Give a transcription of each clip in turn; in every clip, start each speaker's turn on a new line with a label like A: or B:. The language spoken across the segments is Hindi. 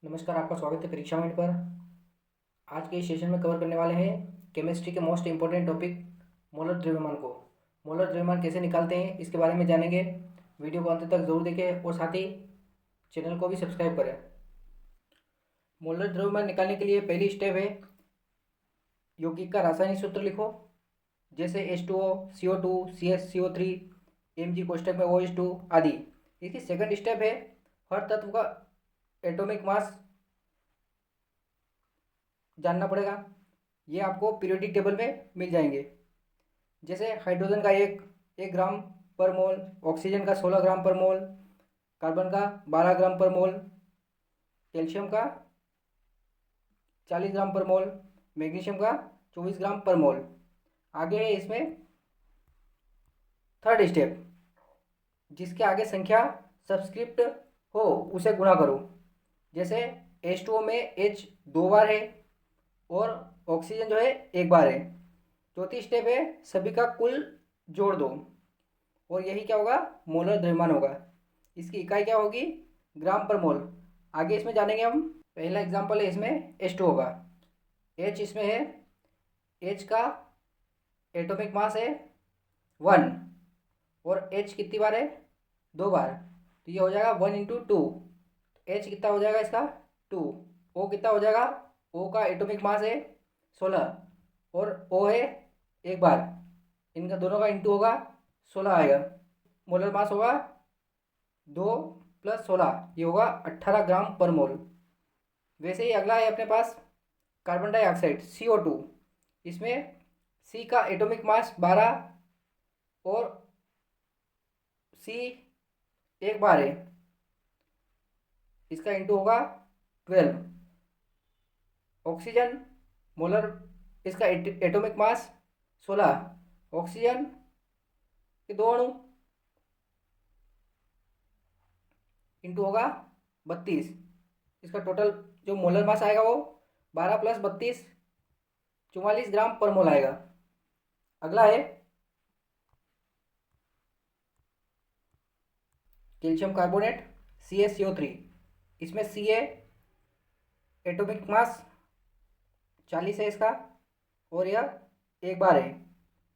A: नमस्कार, आपका स्वागत है परीक्षा मिनट पर। आज के इस सेशन में कवर करने वाले हैं केमिस्ट्री के मोस्ट इंपॉर्टेंट टॉपिक मोलर द्रव्यमान को। मोलर द्रव्यमान कैसे निकालते हैं इसके बारे में जानेंगे। वीडियो को अंत तक जरूर देखें और साथ ही चैनल को भी सब्सक्राइब करें। मोलर द्रव्यमान निकालने के लिए पहली स्टेप है यौगिक का रासायनिक सूत्र लिखो, जैसे H2O, CO2, CH CO3, Mg कोष्टक में OH2 आदि। इसकी सेकंड स्टेप है हर तत्व का एटॉमिक मास जानना पड़ेगा। ये आपको पीरियोडिक टेबल में मिल जाएंगे। जैसे हाइड्रोजन का एक ग्राम पर मोल, ऑक्सीजन का 16 ग्राम पर मोल, कार्बन का 12 ग्राम पर मोल, कैल्शियम का 40 ग्राम पर मोल, मैग्नीशियम का 24 ग्राम पर मोल। आगे है इसमें थर्ड स्टेप, जिसके आगे संख्या सबस्क्रिप्ट हो उसे गुणा करो। जैसे H2O में H 2 बार है और ऑक्सीजन जो है 1 बार है। चौथी स्टेप है सभी का कुल जोड़ दो और यही क्या होगा, मोलर द्रव्यमान होगा। इसकी इकाई क्या होगी, ग्राम पर मोल। आगे इसमें जानेंगे हम। पहला एग्जांपल है इसमें H2 होगा। H इसमें है, H का एटॉमिक मास है 1 और H कितनी बार है, 2 बार। तो ये हो जाएगा 1 × 2। H कितना हो जाएगा इसका 2। O कितना हो जाएगा, O का एटॉमिक मास है 16 और O है 1 बार। इनका दोनों का इंटू होगा 16 आएगा। मोलर मास होगा 2 + 16, ये होगा 18 ग्राम पर मोल। वैसे ही अगला है अपने पास कार्बन डाइऑक्साइड CO2। इसमें C का एटॉमिक मास 12 और C 1 बार है। इसका इंटू होगा 12। ऑक्सीजन मोलर, इसका एटॉमिक मास 16, ऑक्सीजन के 2 अणु, इंटू होगा 32। इसका टोटल जो मोलर मास आएगा वो 12 + 32 44 ग्राम पर मोल आएगा। अगला है कैल्शियम कार्बोनेट CaCO3। इसमें Ca एटॉमिक मास 40 है इसका और यह 1 बार है,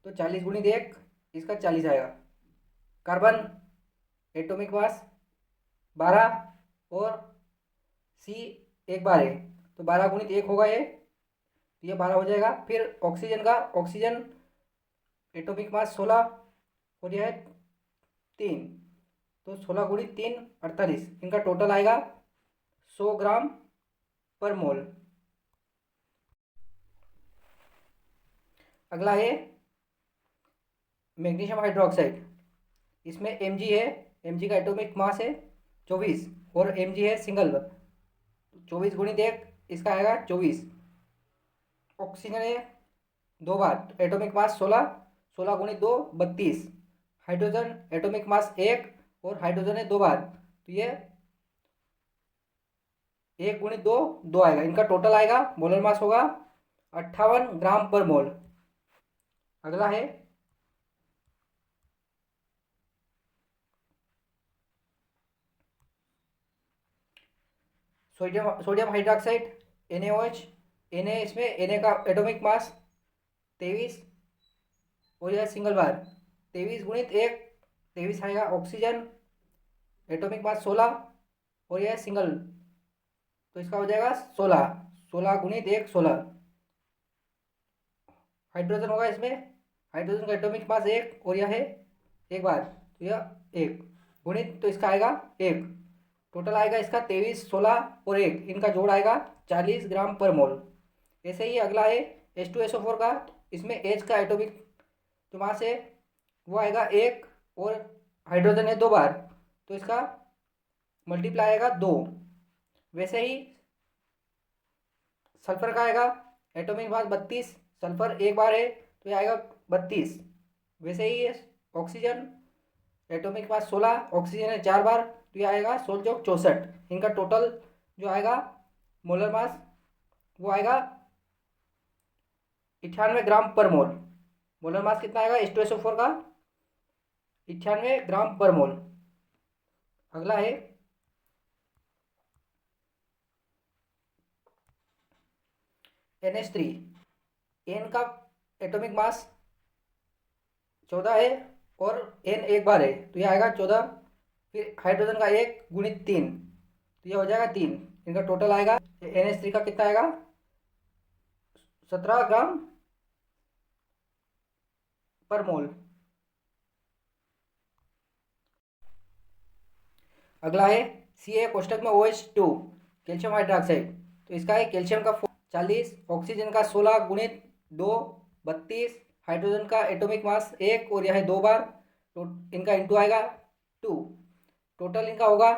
A: तो 40 × 1 इसका 40 आएगा। कार्बन एटॉमिक मास 12 और C 1 बार है, तो 12 × 1 होगा ये, तो ये 12 हो जाएगा। फिर ऑक्सीजन एटॉमिक मास 16 और यह है 3, तो 16 × 3 48। इनका टोटल आएगा 100 ग्राम पर मोल। अगला है मैग्नीशियम हाइड्रोक्साइड। इसमें Mg है, Mg का एटॉमिक मास है 24 और Mg है सिंगल। 24 × 1 इसका आएगा 24। ऑक्सीजन है 2 बार, atomic mass 16, 16 × 2 32। Hydrogen atomic mass 1 और हाइड्रोजन है 2 बार, तो ये 1 × 2 2 आएगा। इनका टोटल आएगा, मोलर मास होगा 58 ग्राम पर मोल। अगला है सोडियम हाइड्रोक्साइड NaOH। Na इसमें Na का एटॉमिक मास 23 और यह सिंगल बार, 23 × 1 23 आएगा। ऑक्सीजन एटॉमिक मास 16 और यह सिंगल, तो इसका हो जाएगा 16, 16 × 1 16। हाइड्रोजन होगा इसमें, हाइड्रोजन का एटॉमिक मास 1 और यह है 1 बार, तो यह 1 गुणित, तो इसका आएगा 1। टोटल आएगा इसका 23, 16 और 1, इनका जोड़ आएगा 40 ग्राम पर मोल। ऐसे ही अगला है H2SO4 का। इसमें H का एटॉमिक जो मास है वो आएगा 1 और हाइड्रोजन है 2 बार, तो इसका मल्टीप्लाई आएगा 2। वैसे ही सल्फर का आएगा एटॉमिक मास 32, सल्फर 1 बार है तो ये आएगा 32। वैसे ही ऑक्सीजन एटॉमिक मास 16, ऑक्सीजन है 4 बार, तो ये आएगा 16 × 64। इनका टोटल जो आएगा मोलर मास वो आएगा 98 ग्राम पर मोल। मोलर मास कितना आएगा H2SO4 का, 98 ग्राम पर मोल। अगला है NH3, N का एटॉमिक मास 14 है और N एक बार है तो यह आएगा 14। फिर हाइड्रोजन का 1 गुणित 3 तो यह हो जाएगा 3। इनका टोटल आएगा NH3 का कितना आएगा 17 ग्राम पर मोल। अगला है Ca कोष्टक में OH2 कैल्शियम हाइड्रोक्साइड। तो इसका है कैल्शियम का 40, ऑक्सीजन का 16 गुणित 2 32, हाइड्रोजन का एटॉमिक मास 1 और यह है 2 बार तो इनका इंटू आएगा 2। टोटल इनका होगा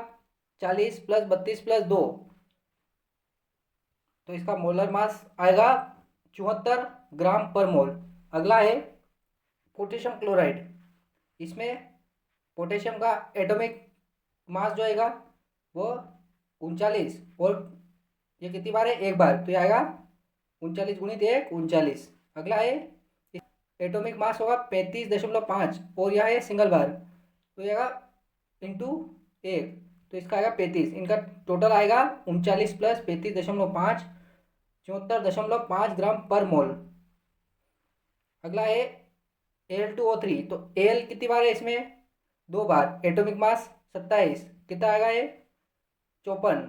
A: 40 प्लस 32 प्लस 2 तो इसका मोलर मास आएगा 74 ग्राम पर मोल। अगला है पोटेशियम क्लोराइड। इसमें पोटेशियम का एटॉमिक मास जो आएगा वो 39 और ये कितनी बार है एक बार तो ये आएगा 39 गुणित 1 39। अगला है एटॉमिक मास होगा 35.5 और यह है सिंगल बार तो ये आएगा इंटू 1 तो इसका आएगा 35। इनका टोटल आएगा 39 प्लस 35.5 74.5 ग्राम पर मोल। अगला है Al2O3। तो Al कितनी बार है इसमें 2 बार, एटॉमिक मास 27 कितना आएगा ये 54।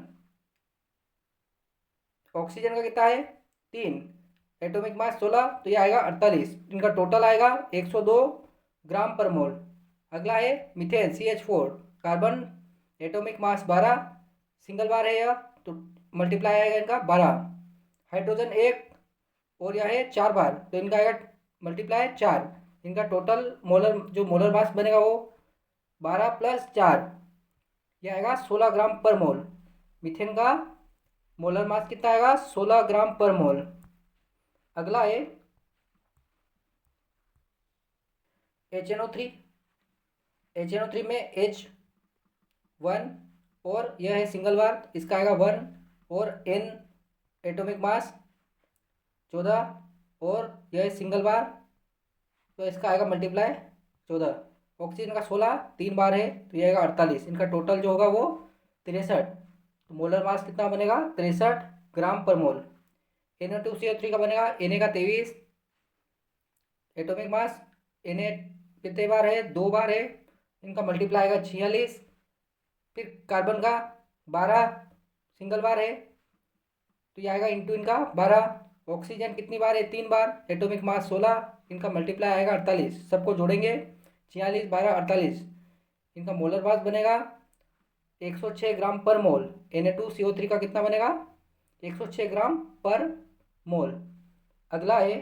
A: ऑक्सीजन का कितना है 3, एटॉमिक मास 16 तो ये आएगा 48। इनका टोटल आएगा 102 ग्राम पर मोल। अगला है methane CH4। Carbon atomic mass 12 single बार है यह तो मल्टीप्लाई आएगा इनका 12। हाइड्रोजन 1 और यह है 4 बार तो इनका आएगा मल्टीप्लाई 4। इनका टोटल मोलर मास बनेगा वो 12 प्लस 4 यह आएगा 16 ग्राम पर मोल। मीथेन का मोलर मास कितना आएगा 16 ग्राम पर मोल। अगला है HNO3। HNO3 में H1 और यह है सिंगल बार इसका आएगा 1 और N एटॉमिक मास 14 और यह है सिंगल बार तो इसका आएगा मल्टीप्लाई 14। ऑक्सीजन का 16 3 बार है तो यह आएगा 48। इनका टोटल जो होगा वो 63 तो मोलर मास कितना बनेगा 63 ग्राम पर मोल। Na2CO3 का बनेगा Na का 23, एटॉमिक मास Na कितने बार है 2 बार है इनका मल्टीप्लाई आएगा 46। फिर कार्बन का 12 सिंगल बार है तो ये आएगा इंटू इनका 12। ऑक्सीजन कितनी बार है 3 बार, एटॉमिक मास 16 इनका मल्टीप्लाई आएगा 48। सबको जोड़ेंगे 46 12 48। इनका मोलर मास बनेगा 106 ग्राम पर मोल। Na2CO3 का कितना बनेगा 106 ग्राम पर मोल। अगला है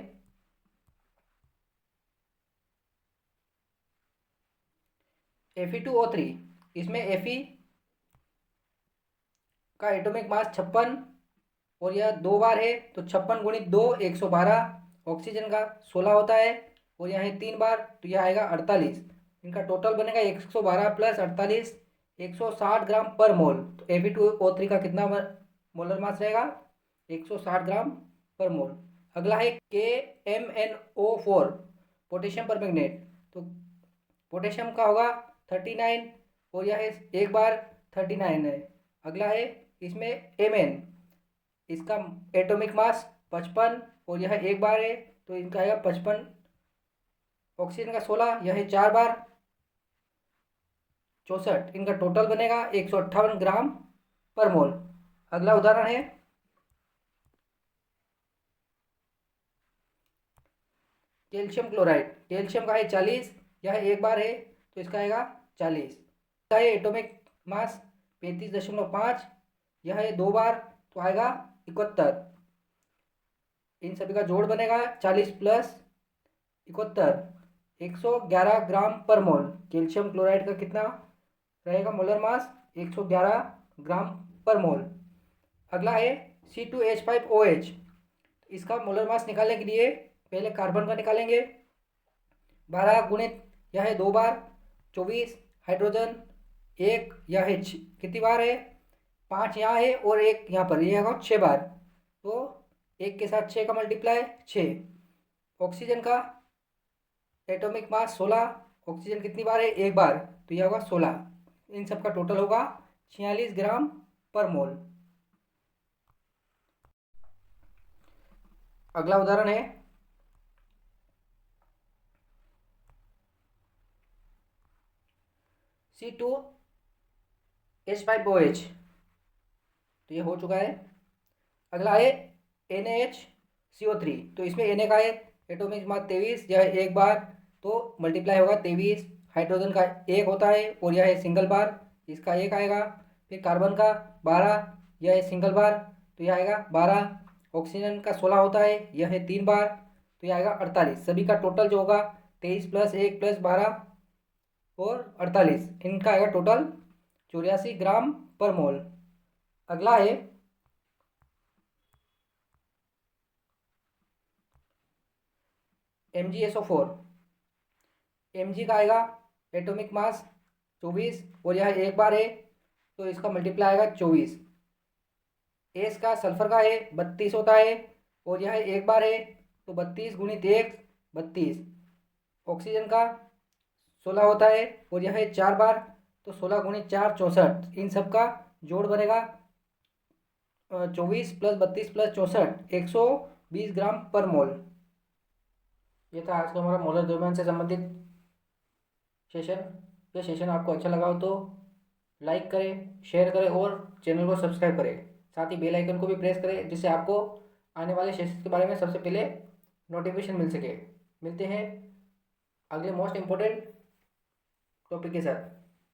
A: Fe2O3। इसमें Fe का एटॉमिक मास 56 और यह 2 बार है तो 56 गुणित 2 112। ऑक्सीजन का 16 होता है और यह है 3 बार तो यह आएगा 48। इनका टोटल बनेगा 112 प्लस 48 160 ग्राम पर मोल। तो Fe2O3 का कितना मोलर मास रहेगा 160 ग्राम पर मोल। अगला है KMnO4 पोटेशियम परमैंगनेट। तो पोटेशियम का होगा 39 और यह है एक बार 39 है। अगला है इसमें Mn, इसका एटॉमिक मास 55 और यह एक बार है तो इनका आएगा 55। ऑक्सीजन का 16 यह है 4 बार 64। इनका टोटल बनेगा 158 ग्राम पर मोल। अगला उदाहरण है कैल्शियम क्लोराइड। कैल्शियम का है 40 यह एक बार है तो इसका आएगा 40। इसका है एटॉमिक मास 35.5 यह है 2 बार तो आएगा 71। इन सभी का जोड़ बनेगा 40 प्लस 71 111 ग्राम पर मोल। कैल्शियम क्लोराइड का कितना रहेगा मोलर मास 111 ग्राम पर मोल। अगला है C2H5OH। इसका मोलर मास निकालने के लिए पहले कार्बन का निकालेंगे 12 गुणित यह है 2 बार 24। हाइड्रोजन 1 यह है कितनी बार है 5 यहाँ है और 1 यहाँ पर यह होगा 6 बार तो 1 के साथ 6 का मल्टीप्लाई 6। ऑक्सीजन का एटॉमिक मास 16, ऑक्सीजन कितनी बार है एक बार तो यह होगा 16। इन सब का टोटल होगा 46 ग्राम पर मोल। अगला उदाहरण है C2H5OH, तो ये हो चुका है। अगला है NaHCO3, तो इसमें Na का है एटॉमिक मास 23, यह एक बार, तो मल्टीप्लाई होगा 23। हाइड्रोजन का एक होता है और यह है सिंगल बार, इसका एक आएगा। फिर कार्बन का 12, यह है सिंगल बार, तो यह आएगा 12। ऑक्सीजन का 16 होता है, यह है 3 बार, तो यह आएगा 48। सभी का टोटल जो होगा 23 + 1 + 12 और 48, इनका आएगा टोटल 84 ग्राम पर मोल। अगला है MgSO4। Mg का आएगा एटॉमिक मास 24 और यह एक बार है, तो इसका मल्टीप्लाई आएगा 24। एस का सल्फर का है 32 होता है और यह एक बार है, तो 32 × 1 32। ऑक्सीजन का 16 होता है और यह है 4 बार, तो 16 × 4 64। इन सब का जोड़ बनेगा 24 + 32 + 64 120 ग्राम पर मोल। ये था आज का हमारा मोलर द्रव्यमान से संबंधित सेशन। ये सेशन आपको अच्छा लगा हो तो लाइक करें, शेयर करें और चैनल को सब्सक्राइब करें। साथ ही बेल आइकन को भी प्रेस करें, जिससे आपको आने वाले सेशन के बारे में सबसे पहले नोटिफिकेशन मिल सके। मिलते हैं अगले मोस्ट इम्पोर्टेंट टॉपिक के साथ।